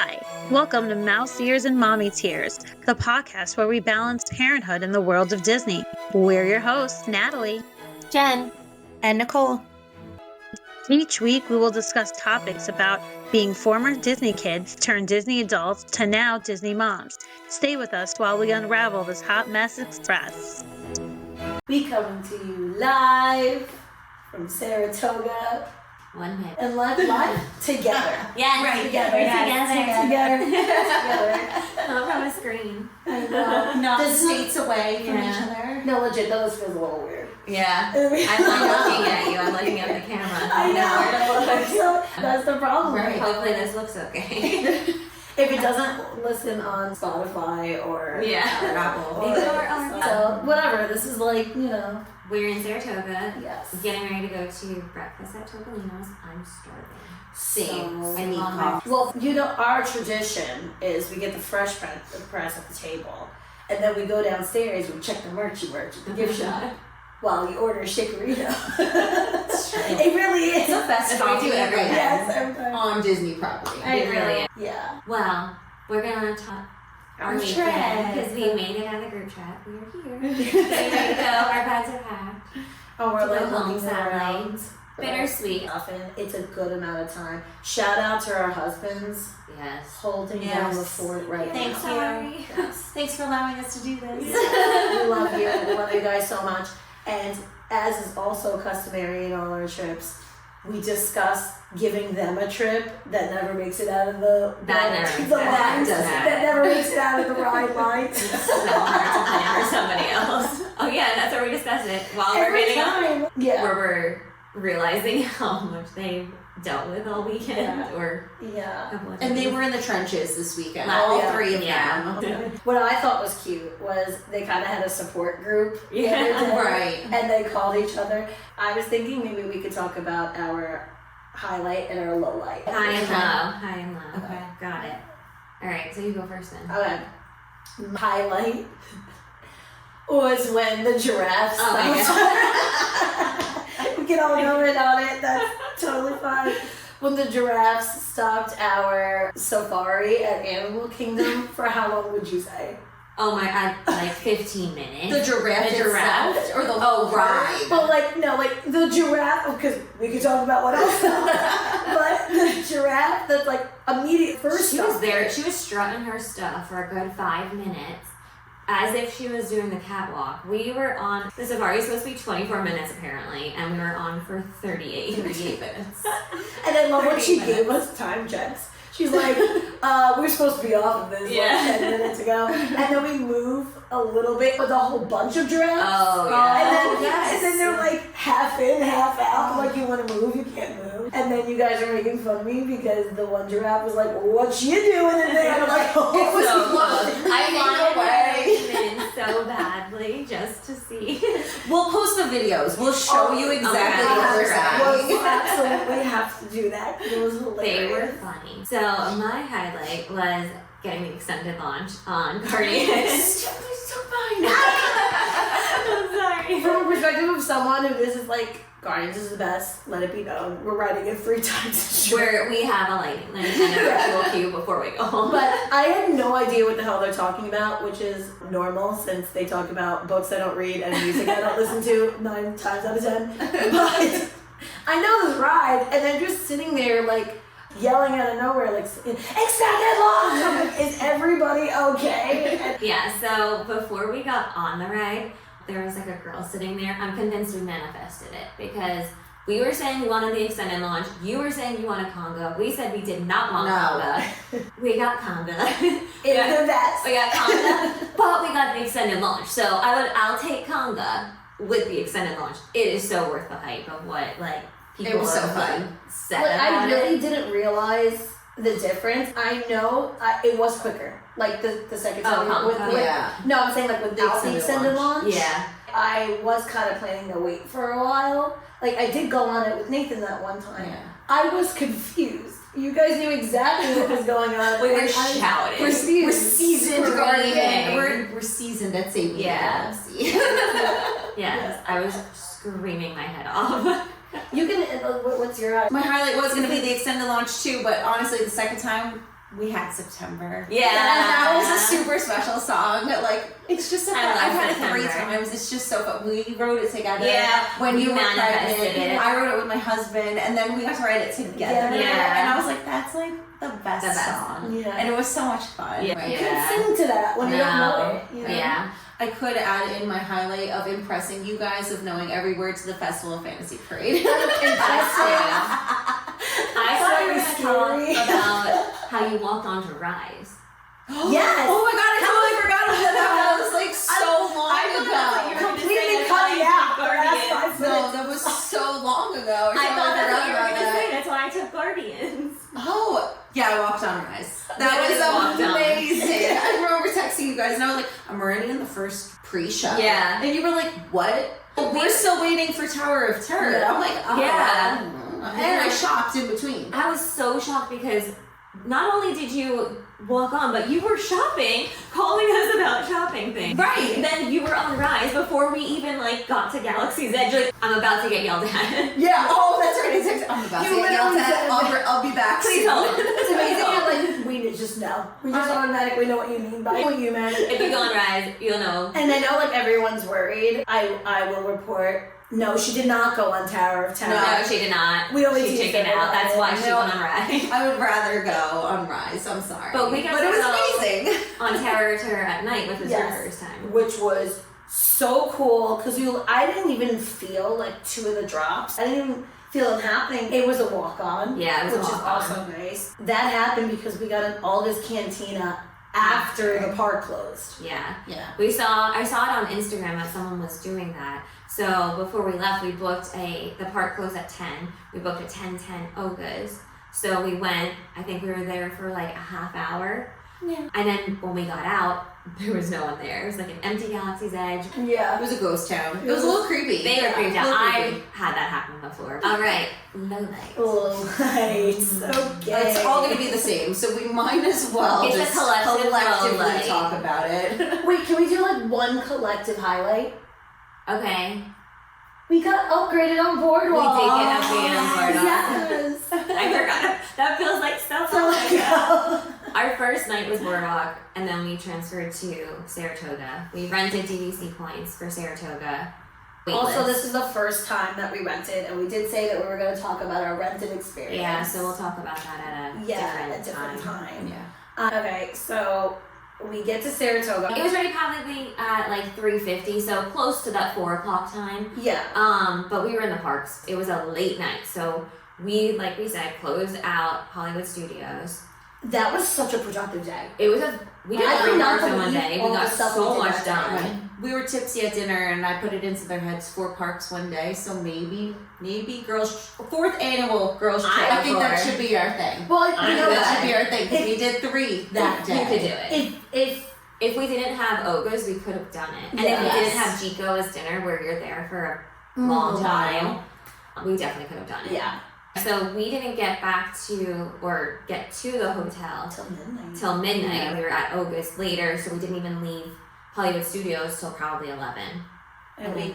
Hi, welcome to Mouse Ears and Mommy Tears, the podcast where we balance parenthood in the world of Disney. We're your hosts, Natalie, Jen, and Nicole. Each week we will discuss topics about being former Disney kids turned Disney adults to now Disney moms. Stay with us while we unravel this hot mess express. We coming to you live from Saratoga. 1 minute. And live together. Yeah, right. Together. Together. From a screen. I know. Not This states away from each other. No, legit, that feels a little weird. Yeah. I'm not looking at you. I'm looking at the camera. I know. So that's the problem. Right. Hopefully this looks okay. If it doesn't listen on Spotify or Apple. So whatever. This is like, We're in Saratoga. Yes. Getting ready to go to breakfast at Topolino's. I'm starving. Same. I need coffee. Well, our tradition is we get the fresh press at the table, and then we go downstairs, we check the merch at the gift shop while you order a shakerito. It really is. It's the best coffee every day. Yes, every time. On Disney property. It really is. Yeah. Well, we're going to talk our Trip. weekend because we made it out of the group chat. We are here. Getting ready to go. Our bags are packed. Oh, we're To like go home looking Saturday. around. Bittersweet. Often, it's a good amount of time. Shout out to our husbands Yes. holding down the fort right Thanks, now. sorry. Yes. Thanks for allowing us to do this. We love you. We love you guys so much. And as is also customary in all our trips, we discuss giving them a trip that never makes it out of the lines. That never makes it out of the ride lines. It's so hard to plan for somebody else. Oh yeah, that's where we discuss it while we're Every getting up. time. Yeah. Where we're realizing how much they've dealt with all weekend or Yeah. a couple of And they days. were in the trenches this weekend. All All three of yeah. them. What I thought was cute was they kind of had a support group. the Yeah, other day, right. And they called each other. I was thinking maybe we could talk about our highlight and our low light. High and low. High and low. Okay. Got it. Alright, so you go first then. Okay. My highlight was when the giraffe Oh my stopped. We can all go in on it. That's totally fine. When the giraffes stopped our safari at Animal Kingdom, for how long would you say? Oh my god, like 15 minutes. The giraffe The giraffe? itself, or the whole ride? But the giraffe, because we could talk about what else. But the giraffe that's like immediate first She stop. was there, she was strutting her stuff for a good 5 minutes as if she was doing the catwalk. We were on, the safari is supposed to be 24 minutes apparently, and we were on for 38 minutes. And I love when she 30 gave us time checks. She's like, we're supposed to be off of this like 10 minutes ago. And then we move a little bit with a whole bunch of giraffes. Oh, yeah. And then they're like half in, half out. Like, you want to move, you can't move. And then you guys are making fun of me because the one giraffe was like, what you doing in there? I'm like, oh, It was so close. I wanted away. her to win so badly just to see. We'll post the videos. We'll show you exactly okay. what we're Well, you saying. absolutely have to do that. It was hilarious. They were funny. So my highlight was getting the extended launch on Guardians. so fine. I'm sorry. From a perspective of someone who this is like, Guardians is the best, let it be known. We're riding it 3 times. Where we have a lighting lens and a virtual queue before we go home. But I had no idea what the hell they're talking about, which is normal since they talk about books I don't read and music I don't listen to 9 times out of 10. But I know this ride, and they're just sitting there like yelling out of nowhere, like, extended launch! I'm like, is everybody okay? Yeah, so before we got on the ride, there was like a girl sitting there. I'm convinced we manifested it because we were saying we wanted the extended launch. You were saying you wanted Conga. We said we did not want Conga. We got Conga. It's the best. We got Conga, but we got the extended launch. So I'll take Conga with the extended launch. It is so worth the hype of what like people It was so have fun. said Like, I about really it. didn't realize the difference. I know it was quicker. Like the second time. Conga. Yeah. No, I'm saying like without the extended launch. Yeah. I was kind of planning to wait for a while. Like, I did go on it with Nathan that one time. Yeah. I was confused. You guys knew exactly what was going on. We were and shouting. We're seasoned Screaming. Guardian. We're seasoned at saving the Yeah. galaxy. Yes, I was screaming my head off. You can. What's your? My highlight was going to be the extended launch too, but honestly, the second time we had September. Yeah. And that was a super special song. Like, it's just so fun. I love I've had it 3 September. times. It's just so fun. We wrote it together. Yeah, When we you were manifested pregnant. it. I wrote it with my husband, and then we got to write it together. Yeah. And I was like, that's like the best, The best. song. Yeah. And it was so much fun. Yeah. Right? You can sing to that when you don't know it. You know? Yeah. I could add in my highlight of impressing you guys of knowing every word to the Festival of Fantasy Parade. I thought you were going to Scary. talk about how you walked onto Rise. Yes. Oh my god, I totally forgot about that. That was like so long ago. Completely cutting out the last 5 No, minutes. that was so long ago. I thought that's what you were about going to say. that. That's why I took Guardians. Oh, yeah, I walked on Rise. We That just walked was on. amazing. I remember texting you guys, and I was like, I'm already in the first pre-show. Yeah. And you were like, what? We're still waiting for Tower of Terror. Yeah. I'm like, oh, Yeah. I don't know. And then I shocked in between. I was so shocked because not only did you walk on, but you were shopping, calling us about shopping things. Right. Then you were on Rise before we even like got to Galaxy's Edge. Like, I'm about to get yelled at. Yeah. Oh, that's right. I texted, I'm about You to get yelled literally at. said- I'll be back Please soon. hold. It's amazing how like we just know. We just automatically know what you mean by what you meant. If you go on Rise, you'll know. And I know like everyone's worried. I will report. No, she did not go on Tower of Terror. No, she did not. We always she use chickened that out. That's why word. she No. went on Rise. I would rather go on Rise. I'm sorry. But we got it to was go amazing. on Terror at night, which was your Yes. first time. Which was so cool because I didn't even feel like 2 of the drops. I didn't even feel them happening. It was a walk on. Yeah, it was a which is walk-on. also nice. That happened because we got an August Cantina after the park closed. Yeah. Yeah. I saw it on Instagram that someone was doing that. So before we left, we booked the park closed at 10. We booked a 10:10 Ogas. So we went, I think we were there for like a half hour. Yeah. And then when we got out, there was no one there. It was like an empty Galaxy's Edge. Yeah. It was a ghost town. It was a little creepy. They were creeped A out. little I creepy. had that happen before. All right, lowlights. Lowlights. Okay. It's all going to be the same, so we might as well It's a just collective collectively lowlight. talk about it. Wait, can we do like one collective highlight? Okay. We got upgraded on Boardwalk. We did get upgraded on Boardwalk. Yes. I forgot. That feels like so So long let's ago. go. Our first night was Boardwalk, and then we transferred to Saratoga. We rented DVC points for Saratoga. Also, Waitlist. this is the first time that we rented, and we did say that we were going to talk about our rented experience. Yeah, so we'll talk about that at a different time. Yeah. Okay, so we get to Saratoga. It was ready probably at like 3:50, so close to that 4 o'clock time. Yeah. But we were in the parks. It was a late night, so we, like we said, closed out Hollywood Studios. That was such a productive day. We did I a could not marathon one believe day. We all the got stuff so we did much that day. done. We were tipsy at dinner, and I put it into their heads 4 parks one day, so maybe girls, 4th annual girls trip. I'm I think that for it. should be our thing. Well, I'm you know good. That should be what? our thing, because we did 3 that day. We could do it. If If we didn't have Ogas, we could have done it. And if Yes. we didn't have Chico as dinner, where you're there for a long time, we definitely could have done it. yeah, So we didn't get get to the hotel till midnight. Yeah. We were at Ogas later, so we didn't even leave Hollywood Studios till probably 11. and we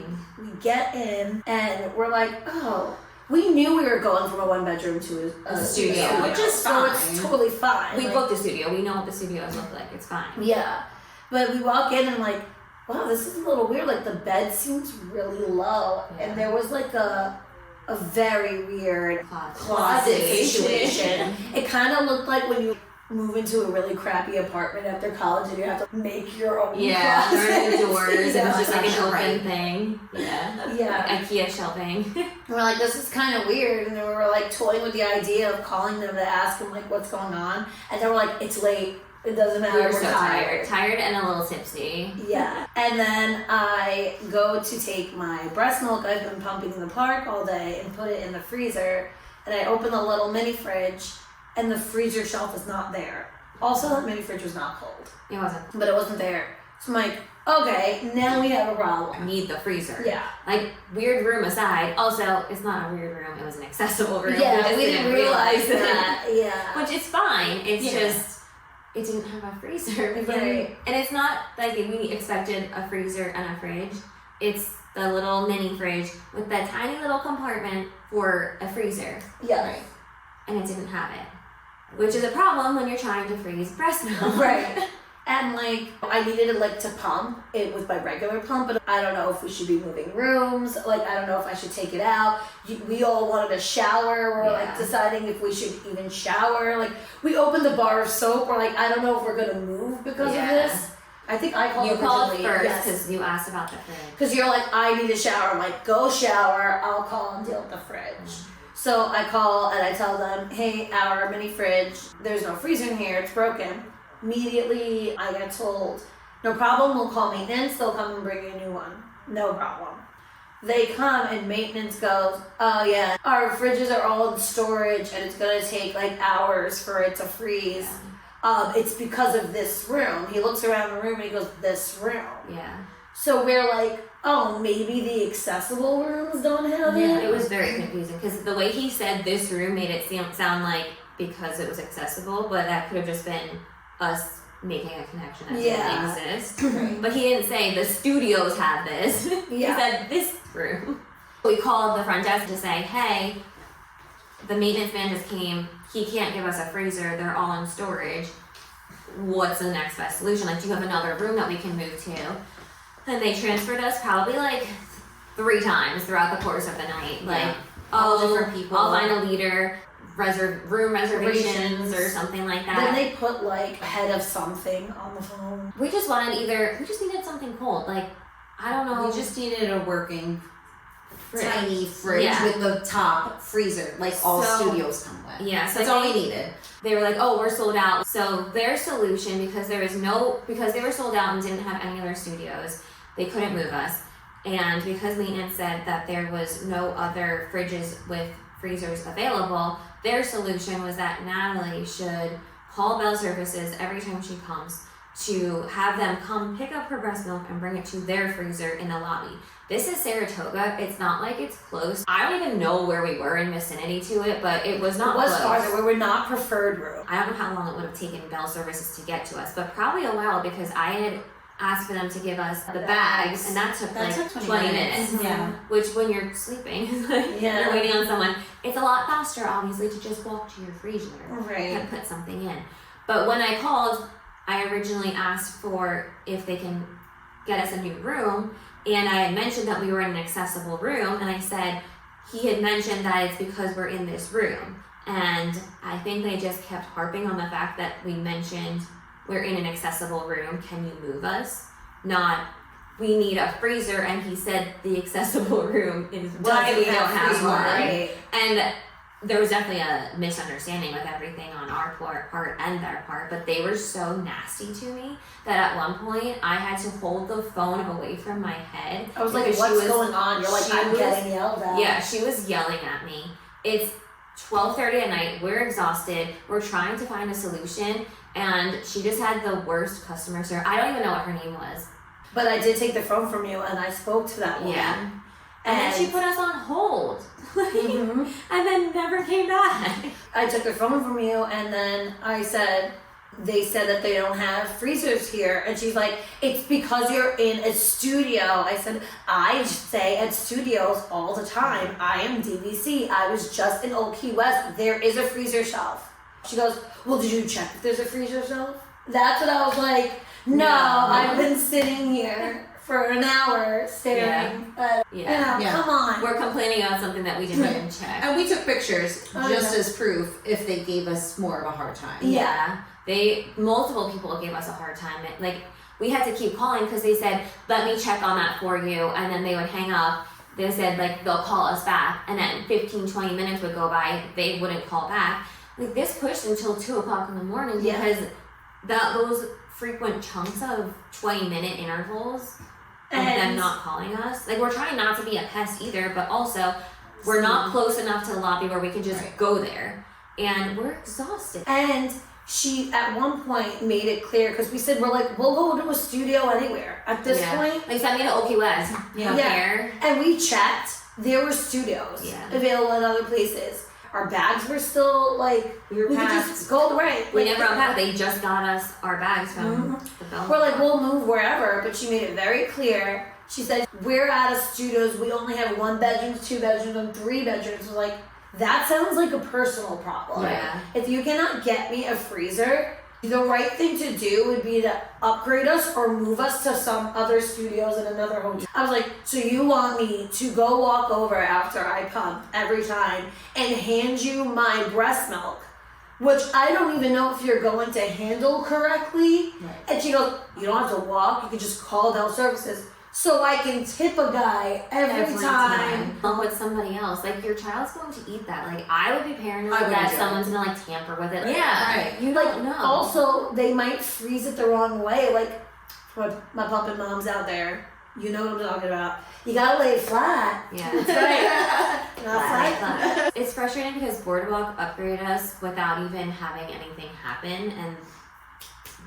get in, and we're like, oh. We knew we were going from a 1-bedroom to a studio, which is so fine. it's totally fine. We Like, booked the studio. We know what the studios look like. It's fine. Yeah, but we walk in and like, wow, this is a little weird. Like the bed seems really low, Yeah. and there was like a very weird Closet closet situation. situation. It kind of looked like when you move into a really crappy apartment after college and you have to make your own Yeah, closet. there were the doors. You It was know? just like an open Right. thing. Yeah. Yeah. Like IKEA shelving. And we're like, this is kind of weird. And then we were like toying with the idea of calling them to ask them like what's going on. And they were like, it's late. It doesn't matter. We were We're so tired. tired and a little tipsy. Yeah. And then I go to take my breast milk I've been pumping in the park all day and put it in the freezer. And I open the little mini fridge and the freezer shelf is not there. Also, that mini fridge was not cold, It wasn't. but it wasn't there. So I'm like, okay, now we have a problem. Need the freezer. Yeah. Like, weird room aside. Also, it's not a weird room. It was an accessible room. Yeah, just we didn't realize that. Yeah. Which is fine. It's Yeah. just, it didn't have a freezer. We didn't- Right. And it's not like we expected a freezer and a fridge. It's the little mini fridge with that tiny little compartment for a freezer. Yeah. Right. And it didn't have it. which is a problem when you're trying to freeze breast milk. Right. And like, I needed it like to pump. It was my regular pump, but I don't know if we should be moving rooms. Like, I don't know if I should take it out. We all wanted a shower. We're like deciding if we should even shower. Like, we opened the bar of soap. We're like, I don't know if we're gonna move because of this. I think I called You called originally, first because you asked about the fridge. Because you're like, I need a shower. I'm like, go shower. I'll call and deal with the fridge. So I call and I tell them, hey, our mini fridge, there's no freezer in here. It's broken. Immediately, I get told, no problem, we'll call maintenance, they'll come and bring you a new one. No problem. They come and maintenance goes, oh yeah, our fridges are all in storage and it's gonna take like hours for it to freeze. It's because of this room. He looks around the room and he goes, this room. Yeah. So we're like, oh, maybe the accessible rooms don't have it? It was very confusing because the way he said this room made it sound like because it was accessible, but that could have just been us making a connection that didn't exist. But he didn't say the studios have this. He said this room. We called the front desk to say, hey, the maintenance man just came. He can't give us a freezer. They're all in storage. What's the next best solution? Like, do you have another room that we can move to? And they transferred us probably like 3 times throughout the course of the night. Like, all different people. I'll find a leader. Room reservations or something like that. Then they put like head of something on the phone. We just needed something cold. Like, I don't know. We just needed a working tiny fridge with the top freezer, like all studios come with. Yeah, so that's all we needed. They were like, oh, we're sold out. So their solution, because they were sold out and didn't have any other studios, they couldn't move us. And because maintenance said that there was no other fridges with freezers available, their solution was that Natalie should call Bell Services every time she comes to have them come pick up her breast milk and bring it to their freezer in the lobby. This is Saratoga. It's not like it's close. I don't even know where we were in vicinity to it, but it was not close. It was farther. We were not preferred room. I don't know how long it would have taken Bell Services to get to us, but probably a while because I had asked for them to give us the bags, and that took 20 minutes. Yeah. Which, when you're sleeping, you're waiting on someone, it's a lot faster, obviously, to just walk to your freezer and put something in. But when I called, I originally asked for if they can get us a new room, and I had mentioned that we were in an accessible room, and I said, he had mentioned that it's because we're in this room. And I think they just kept harping on the fact that we mentioned we're in an accessible room, can you move us? Not, we need a freezer, and he said the accessible room is why we don't have one. Right. And there was definitely a misunderstanding with everything on our part and their part, but they were so nasty to me that at one point I had to hold the phone away from my head. I was like, what's going on? You're like, I'm getting yelled at. Yeah, she was yelling at me. It's 12:30 at night, we're exhausted, we're trying to find a solution, and she just had the worst customer service. I don't even know what her name was. But I did take the phone from you and I spoke to that woman. Yeah. And then she put us on hold. And then never came back. I took the phone from you and then I said, they said that they don't have freezers here. And she's like, it's because you're in a studio. I said, I stay at studios all the time. I am DVC. I was just in Old Key West. There is a freezer shelf. She goes, well, did you check if there's a freezer shelf? That's what I was like, no. I've been sitting here for an hour staring at, come on. We're complaining about something that we didn't even check. And we took pictures just as proof if they gave us more of a hard time. Yeah. Multiple people gave us a hard time. We had to keep calling because they said, let me check on that for you. And then they would hang up. They said, they'll call us back. And then 15, 20 minutes would go by. They wouldn't call back. This pushed until 2 o'clock in the morning because those frequent chunks of 20-minute intervals of them not calling us. We're trying not to be a pest either, but also we're not close enough to the lobby where we can just go there. And we're exhausted. And she, at one point, made it clear, because we said, we'll go to a studio anywhere. At this point. They sent me to Okie West. Here. And we checked. There were studios available in other places. Our bags were still, we could just go, right. We never unpacked. They just got us our bags from the Bell. We're like, we'll move wherever, but she made it very clear. She said, we're out of studios. We only have 1 bedroom, 2 bedrooms, and 3 bedrooms. We're like, that sounds like a personal problem. Yeah. If you cannot get me a freezer, the right thing to do would be to upgrade us or move us to some other studios in another hotel. I was like, so you want me to go walk over after I pump every time and hand you my breast milk, which I don't even know if you're going to handle correctly. Right. And she goes, you don't have to walk, you can just call Bell Services. So I can tip a guy every time. With somebody else, like your child's going to eat that. Like I would be paranoid I wouldn't that do it. someone's gonna like tamper with it. Yeah, right. You Like, don't know. also, they might freeze it the wrong way. Like, for my pumping moms out there, you know what I'm talking about. You gotta lay it flat. Yeah. That's right. Not flat. It's frustrating because Boardwalk upgraded us without even having anything happen and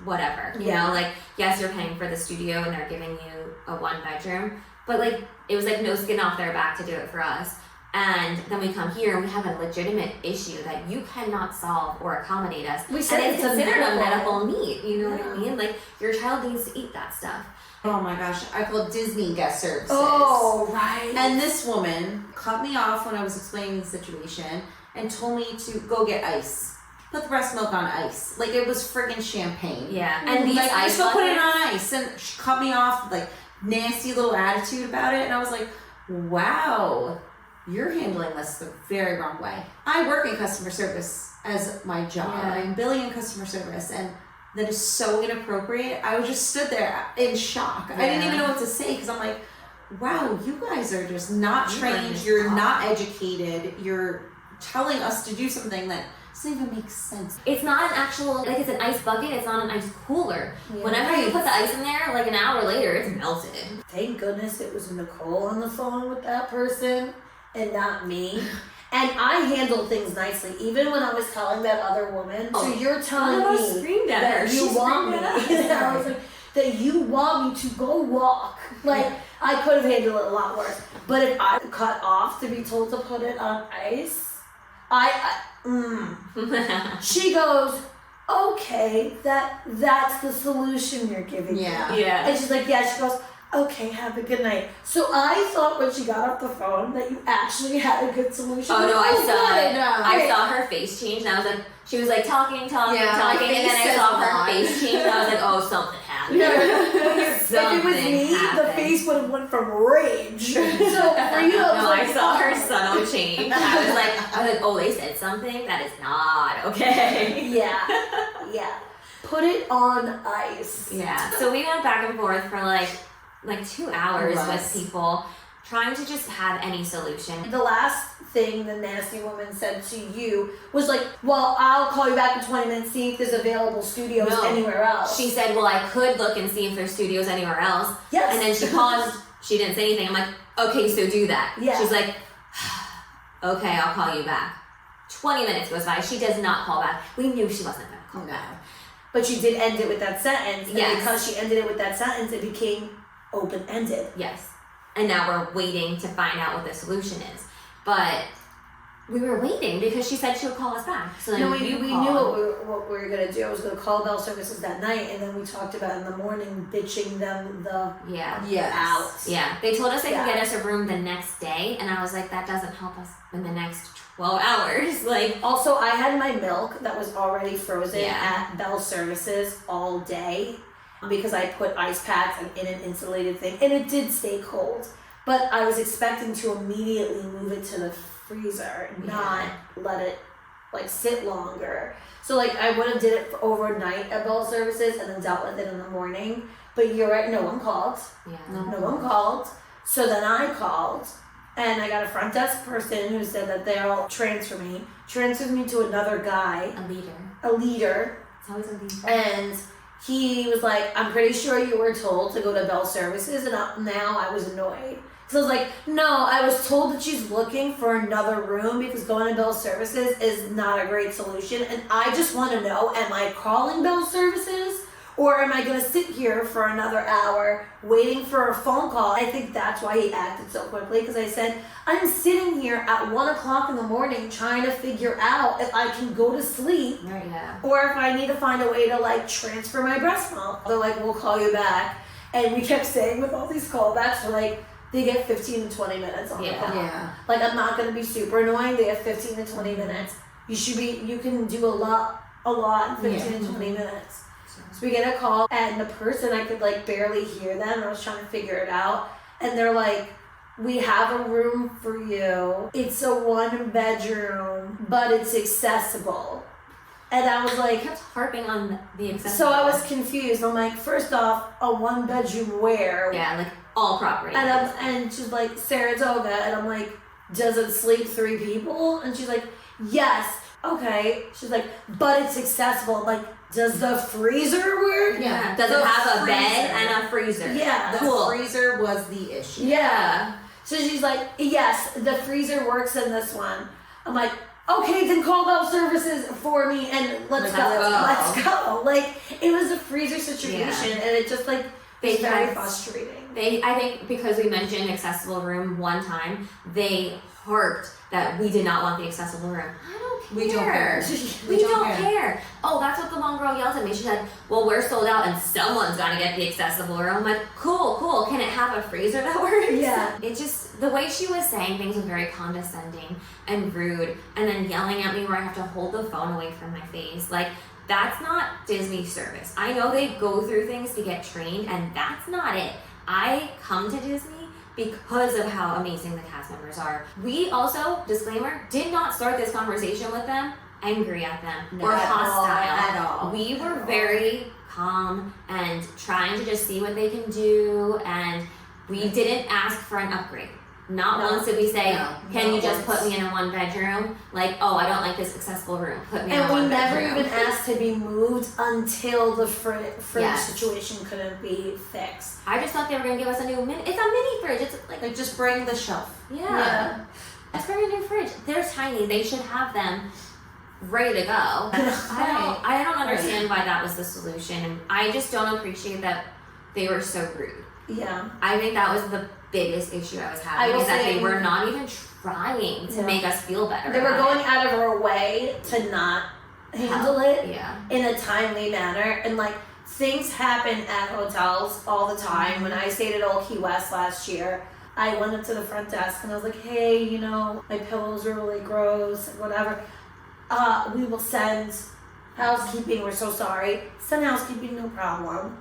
whatever. You know, like, yes, you're paying for the studio and they're giving you a 1-bedroom, but like, it was like no skin off their back to do it for us. And then we come here and we have a legitimate issue that you cannot solve or accommodate us. We said and it's it's a considered a medical- medical need. You know what I mean? Like, your child needs to eat that stuff. Oh my gosh, I called Disney guest services. Oh, right. And this woman cut me off when I was explaining the situation and told me to go get ice. Put the breast milk on ice. Like it was friggin' champagne. Yeah. And these like, ice just go put it buckets- on ice. And she cut me off, like, nasty little attitude about it. And I was like, wow, you're handling this the very wrong way. I work in customer service as my job. Yeah. I'm billing in customer service. And that is so inappropriate. I just stood there in shock. I didn't even know what to say because I'm like, wow, you guys are just not trained. You're not educated. You're telling us to do something that doesn't even make sense. It's not an actual, like, it's an ice bucket, it's not an ice cooler. Yeah. Whenever you put the ice in there, like an hour later, it's melted. Thank goodness it was Nicole on the phone with that person and not me. And I handled things nicely, even when I was telling that other woman. So you're telling I me screamed at her. that you She want me. screamed at us. I was like, that you want me to go walk. Like, I could have handled it a lot worse. But if I cut off to be told to put it on ice, she goes, okay, that's the solution you're giving me. Yeah. Yeah. And she's like, yeah, she goes, okay, have a good night. So I thought when she got off the phone that you actually had a good solution. Oh no, I saw good. it. I saw her face change and I was like, she was like talking, Yeah, my and then face I says saw a her lot. face change and I was like, oh, something happened. If it was me, the happened. face would have went from rage. So for you, No, I saw her subtle change. I was like, oh, they said something? That is not okay. Yeah. Put it on ice. Yeah. So we went back and forth for like 2 hours with Yes. people trying to just have any solution. The last thing the nasty woman said to you was like, well, I'll call you back in 20 minutes, see if there's available studios No. anywhere else. She said, well, I could look and see if there's studios anywhere else. Yes. And then she paused. She didn't say anything. I'm like, okay, so do that. Yeah. She's like, okay, I'll call you back. 20 minutes goes by. She does not call back. We knew she wasn't going to call back. But she did end it with that sentence. And Yes. because she ended it with that sentence, it became open-ended. Yes. And now we're waiting to find out what the solution is. But we were waiting because she said she would call us back. So then No, we you knew called. what we were gonna do. I was gonna call Bell Services that night, and then we talked about in the morning bitching them the Yeah. Yes. out. Yeah. They told us they could Yeah. get us a room the next day. And I was like, that doesn't help us in the next 12 hours. Like, Also, I had my milk that was already frozen Yeah. at Bell Services all day because I put ice packs in an insulated thing, and it did stay cold. But I was expecting to immediately move it to the freezer, not let it sit longer. So I would have did it for overnight at Bell Services and then dealt with it in the morning. But you're right, no one called. yeah. No one called. So then I called, and I got a front desk person who said that they'll transferred me to another guy, A leader. a leader, It's always a leader. and he was like, I'm pretty sure you were told to go to Bell Services, and now I was annoyed. So I was like, no, I was told that she's looking for another room because going to Bell Services is not a great solution, and I just want to know, am I calling Bell Services? Or am I going to sit here for another hour waiting for a phone call? I think that's why he acted so quickly, because I said, I'm sitting here at 1 o'clock in the morning trying to figure out if I can go to sleep Right, yeah. or if I need to find a way to transfer my breast milk. They're like, we'll call you back. And we kept saying with all these callbacks, we're like, they get 15 to 20 minutes on the clock. Yeah. Like, I'm not gonna be super annoying. They have 15 to 20 minutes. You can do a lot in 15 to 20 minutes. So we get a call, and the person, I could like barely hear them. I was trying to figure it out, and they're like, "We have a room for you. It's a 1-bedroom, but it's accessible." And I was I like, kept harping on the accessible. so I was confused. I'm like, first off, a 1-bedroom where? Yeah, like all property. And she's like, Saratoga, and I'm like, does it sleep 3 people? And she's like, yes. Okay. She's like, but it's accessible. I'm like, does the freezer work? Yeah. Does The it have a bed freezer. and a freezer? Yeah. The Cool. freezer was the issue. Yeah. So she's like, yes, the freezer works in this one. I'm like, okay, then call Bell Services for me and let's go. Let's go. Like, it was a freezer situation, and it just like was very frustrating. I think because we mentioned accessible room one time, they harped that we did not want the accessible room. I don't care. We don't care. We don't care. Oh, that's what the one girl yelled at me. She said, well, we're sold out and someone's got to get the accessible room. I'm like, cool. Can it have a freezer that works? Yeah. It just, the way she was saying things was very condescending and rude, and then yelling at me where I have to hold the phone away from my face. Like, that's not Disney service. I know they go through things to get trained, and that's not it. I come to Disney because of how amazing the cast members are. We also, disclaimer, did not start this conversation with them angry at them or hostile at all. We were very calm and trying to just see what they can do, and we didn't ask for an upgrade. Not once did we say, can you just put me in a 1-bedroom? Like, oh, I don't like this accessible room. Put me in a 1-bedroom. And we never even asked to be moved until the fridge situation couldn't be fixed. I just thought they were going to give us a new mini. It's a mini fridge. It's like just bring the shelf. Yeah. Let's bring a new fridge. They're tiny. They should have them ready to go. I don't understand why that was the solution. And I just don't appreciate that they were so rude. Yeah. I think that was the biggest issue I was having, is that they were not even trying to make us feel better. They were going out of our way to not handle it in a timely manner. And like, things happen at hotels all the time. When I stayed at Old Key West last year, I went up to the front desk and I was like, hey, you know, my pillows are really gross and whatever. We will send housekeeping. We're so sorry. Send housekeeping, no problem.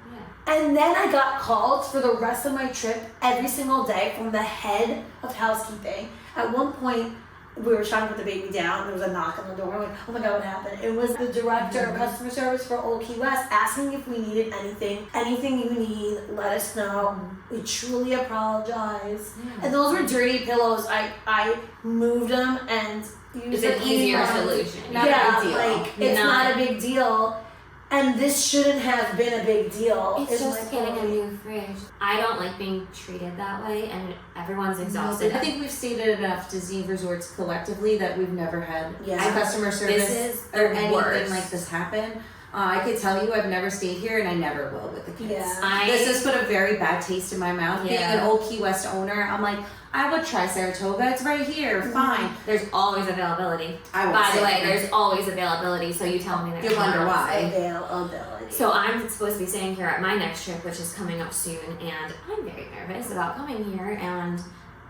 And then I got calls for the rest of my trip every single day from the head of housekeeping. At one point, we were trying to put the baby down. There was a knock on the door. I'm like, oh my God, what happened? It was the director of customer service for Old Key West asking if we needed anything. Anything you need, let us know. We truly apologize. And those were dirty pillows. I moved them and used It's an easier solution. It's not a big deal. And this shouldn't have been a big deal. It's just getting a new fridge. I don't like being treated that way, and everyone's exhausted. I think we've stated enough Disney resorts collectively that we've never had customer service or anything like this happen. I could tell you I've never stayed here, and I never will with the kids. This has put a very bad taste in my mouth. Being an Old Key West owner, I'm like, I would try Saratoga. It's right here. Fine. There's always availability. By the way, there's always availability, so you tell me there's you wonder why. Availability. So I'm supposed to be staying here at my next trip, which is coming up soon, and I'm very nervous about coming here, and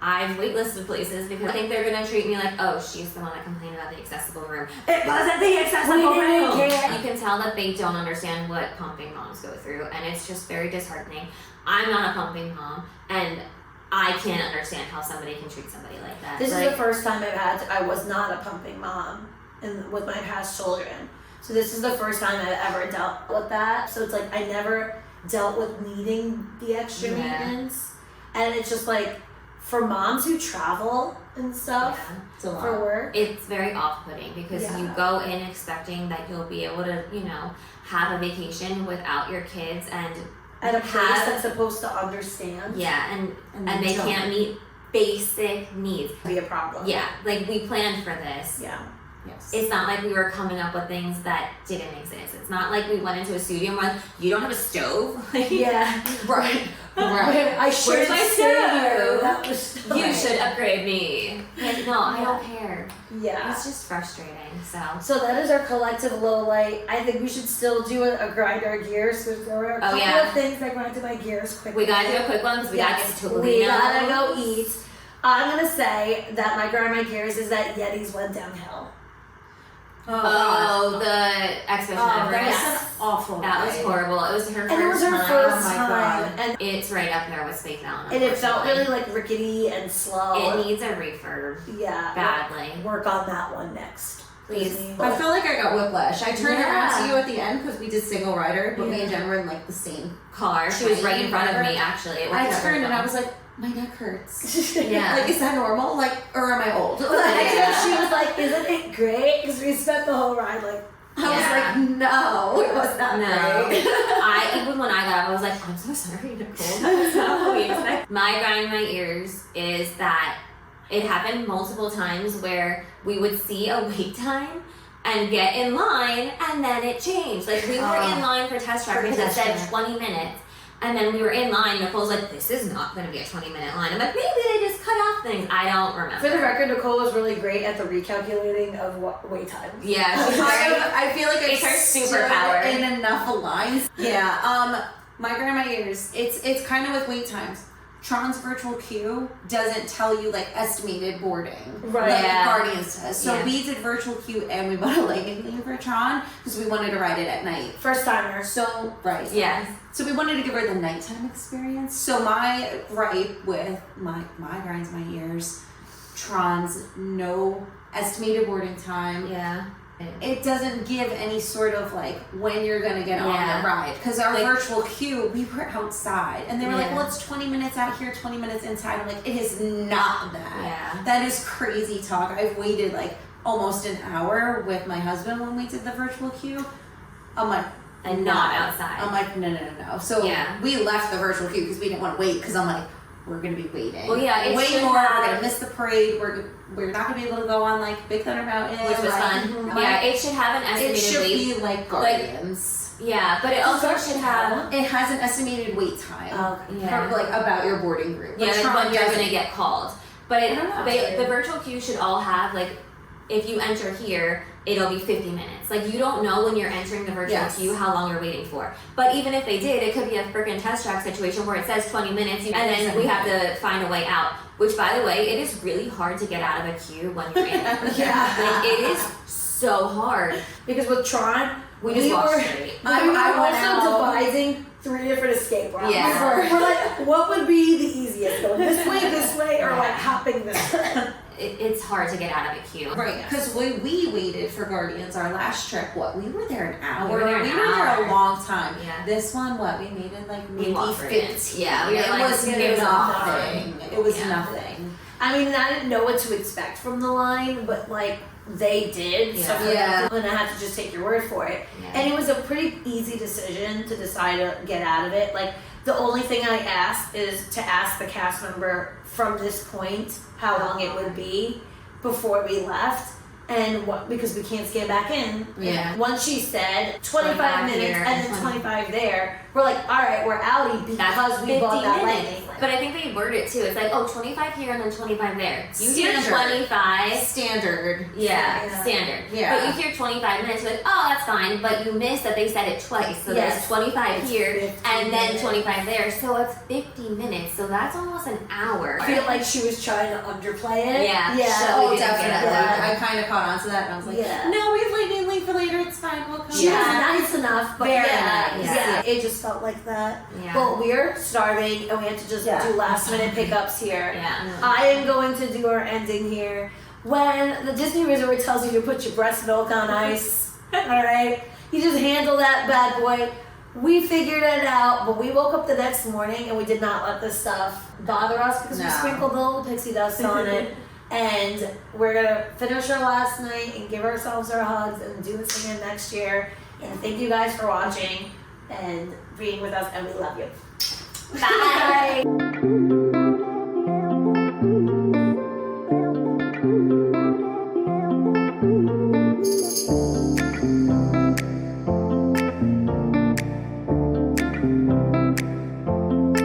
I've waitlisted places because I think they're gonna treat me like, oh, she's the one that complained about the accessible room. It wasn't the accessible room! You can tell that they don't understand what pumping moms go through, and it's just very disheartening. I'm not a pumping mom, and I can't understand how somebody can treat somebody like that. This is the first time I was not a pumping mom with my past children. So this is the first time I've ever dealt with that. So it's like I never dealt with needing the extra maintenance. And it's just like, for moms who travel and stuff for work, it's very off-putting because you go in expecting that you'll be able to, you know, have a vacation without your kids and at a place that's supposed to understand. Yeah, and they can't meet basic needs. Be a problem. Yeah, like we planned for this. Yeah. Yes. It's not like we were coming up with things that didn't exist. It's not like we went into a studio and went, you don't have a stove? Yeah. Right. I should Where's my stay stove? here. That was You should upgrade me. Like, no, I don't care. Yeah. It's just frustrating. So that is our collective low light. I think we should still do a grind our gears. Because there were a couple of things that grinded my gears quickly. We gotta do a quick one because we gotta get to Toledo. We gotta go eat. I'm gonna say that my grind my gears is that Yetis went downhill. Oh, the Expedition Everest. That was an awful That was ride. horrible. It was her first time. And it was her first Oh my time. God. And It's right up there with Space Mountain. and it felt really like rickety and slow. It needs a refurb. Yeah. Badly. Work on that one next. Please. Disney. I felt like I got whiplash. I turned Yeah. around to you at the end because we did single rider, but me and Jen were in like the same. Car. She was right in front of me, actually. It I worked out turned really and I well. was like, my neck hurts. Yeah. Like, is that normal? Like, or am I old? And Yeah. she was like, "Isn't it great?" Because we spent the whole ride like. I was like, no, it was not No. great. Even when I got up, I was like, I'm so sorry, Nicole. That's not what we expect. My grind my ears is that it happened multiple times where we would see a wait time and get in line and then it changed. Like we were in line for test track because it said 20 minutes. And then we were in line, Nicole's like, this is not going to be a 20-minute line. I'm like, maybe they just cut off things. I don't remember. For the record, Nicole was really great at the recalculating of wait times. Yeah, she's I feel like It's her stood superpower. in enough lines. Yeah. My grandma ears. It's kind of with wait times. Tron's virtual queue doesn't tell you like estimated boarding, Right. Like Yeah. Guardians does. So Yeah. we did virtual queue and we bought a lightning lane for Tron because we wanted to ride it at night. First timer. So right. Yes. So we wanted to give her the nighttime experience. So my gripe with my grinds my ears, Tron's no estimated boarding time. Yeah. It doesn't give any sort of like when you're gonna get on Yeah. the ride. Because our Like- virtual queue, we were outside and they were like, Yeah. well, it's 20 minutes out here, 20 minutes inside. I'm like, it is not that. Yeah. That is crazy talk. I've waited like almost an hour with my husband when we did the virtual queue. I'm like, And no. not outside. I'm like, no. So Yeah. we left the virtual queue because we didn't want to wait because I'm like, we're gonna be waiting. Well, yeah, it way should more. have- We're gonna miss the parade. We're not gonna be able to go on like Big Thunder Mountain, Which was like, fun. Yeah, it should have an It estimated should wait. be like Guardians. Yeah, but it also should have. It has an estimated wait time. Okay. Yeah. For, like about your boarding group. Yeah, But like Tron when you're doesn't. gonna get called. But I don't know. the virtual queue should all have like, if you enter here, it'll be 50 minutes. Like you don't know when you're entering the virtual Yes. queue how long you're waiting for. But even if they did, it could be a freaking test track situation where it says 20 minutes and then we have to find a way out. Which, by the way, it is really hard to get out of a queue when you're in. Yeah. Like it is so hard. Because with Tron, We just walked were straight. I went also out. devising 3 different escape routes. Yeah. We're like, what would be the easiest? Going this way, or like hopping this way? It's hard to get out of a queue. Right, because we waited for Guardians our last trip. What, we were there an hour? We were there an hour. a long time. Yeah. This one, what, we made it like We maybe walked right in. 15. Yeah, we were it like, was it was nothing. It was Yeah. nothing. I mean, I didn't know what to expect from the line, but like they did. So Yeah. I'm gonna have to just take your word for it. Yeah. And it was a pretty easy decision to decide to get out of it. Like the only thing I asked is to ask the cast member from this point how long it would be before we left. And what, because we can't scan back in. Yeah. Once she said 25 25 minutes here and then 25 there, we're like, all right, we're outie because we bought that lightning lane. But I think they word it too. It's like, oh, 25 here and then 25 there. You hear Standard. 25. Standard. Yeah, standard. Yeah. But you hear 25 minutes, you're like, oh, that's fine. But you miss that they said it twice. So Yes. there's 25 It's here 50 and then minutes. 25 there. So it's 50 minutes. So that's almost an hour. I feel like she was trying to underplay it. Yeah. Yeah. So Oh, we didn't get definitely. that. I kind of caught on to that and I was like, Yeah. no, we have lightning link for later. It's fine. We'll come She was back. nice enough, but Very yeah, nice. yeah, it just felt like that. Yeah. Well, we're starving and we have to just do last minute pickups here. Yeah. I am going to do our ending here. When the Disney Resort tells you to put your breast milk on ice, alright? You just handle that bad boy. We figured it out, but we woke up the next morning and we did not let this stuff bother us because we No. sprinkled a little pixie dust on it. And we're gonna finish our last night and give ourselves our hugs and do this again next year. And thank you guys for watching and being with us, and we love you. Bye.